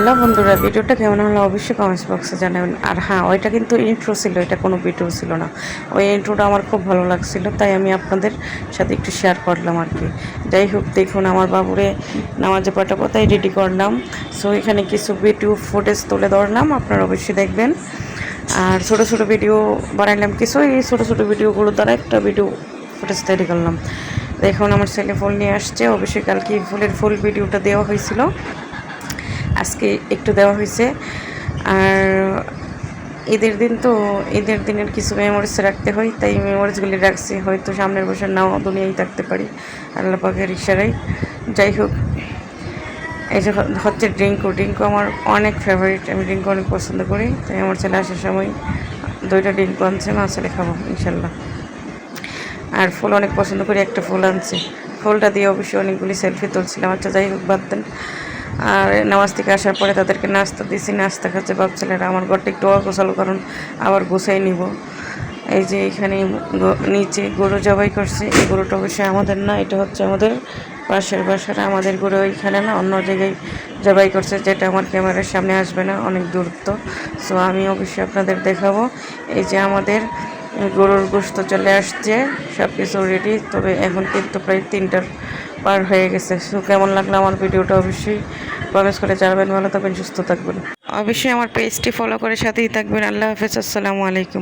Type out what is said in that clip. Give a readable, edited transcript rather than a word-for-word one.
Hello বন্ধুরা, ভিডিওটা কেমন হলো অবশ্যই কমেন্টস বক্সে জানাবেন। আর হ্যাঁ, ওইটা কিন্তু ইন্ট্রো ছিল, এটা কোনো ভিডিও ছিল না। ওই ইন্ট্রোটা আমার খুব ভালো লাগছিল, তাই আমি আপনাদের সাথে একটু শেয়ার করলাম আর কি। যাই হোক, দেখুন আমার বাবুরে নামাজে পাঠাবো তাই রেডি করলাম। সো এখানে কিছু ভিডিও ফুটেজ তুলে ধরলাম, আপনারা অবশ্যই দেখবেন। আর ছোটো ছোটো ভিডিও বানাইলাম কিছু, এই ছোটো ছোটো ভিডিওগুলো দ্বারা একটা ভিডিও ফুটেজ তৈরি করলাম। দেখুন আমার ছেলে ফুল নিয়ে আসছে, অবশ্যই কালকে ফুলের ফুল ভিডিওটা দেওয়া হয়েছিল, আজকে একটু দেওয়া হয়েছে। আর ঈদের দিন তো, ঈদের দিনের কিছু মেমোরিজ রাখতে হয়, তাই মেমোরিজগুলি রাখছি। হয়তো সামনের বছর নাও দুনিয়ায় থাকতে পারি আল্লাহ পাকের ইশারায়। যাই হোক, এই যে হচ্ছে ড্রিঙ্কু আমার অনেক ফেভারিট, আমি ড্রিঙ্কু অনেক পছন্দ করি, তাই আমার ছেলে আসার সময় 2টা ড্রিঙ্কু আনছে, মা ছেলে খাবো ইনশাল্লাহ। আর ফুল অনেক পছন্দ করি, একটা ফুল আনছে, ফুলটা দিয়ে অবশ্যই অনেকগুলি সেলফি তুলছিলাম। আচ্ছা যাই হোক, বাদ দেন। আর নামাজ থেকে আসার পরে তাদেরকে নাস্তা দিয়েছি, নাস্তা খাচ্ছে বাপ ছেলেরা। আমার ঘরটা একটু অগোছালো, কারণ আবার গুছাই নিব। এই যে এখানে নিচে গরু জবাই করছে, এই গরুটা অবশ্যই আমাদের না, এটা হচ্ছে আমাদের পাশের বাসার। আমাদের গরু ওইখানে না, অন্য জায়গায় জবাই করছে, যেটা আমার ক্যামেরার সামনে আসবে না, অনেক দূরত্ব। সো আমি অবশ্যই আপনাদের দেখাবো। এই যে আমাদের গরুর গোশত চলে আসছে, সব কিছু রেডি। তবে এখন কিন্তু প্রায় 3টার পার হয়ে গেছে। সো কেমন লাগলো আমার ভিডিওটা অবশ্যই কমেন্টস করে জানাবেন। ভালো থাকবেন, সুস্থ থাকবেন, অবশ্যই আমার পেজটি ফলো করে সাথেই থাকবেন। আল্লাহ হাফেজ, আসসালামু আলাইকুম।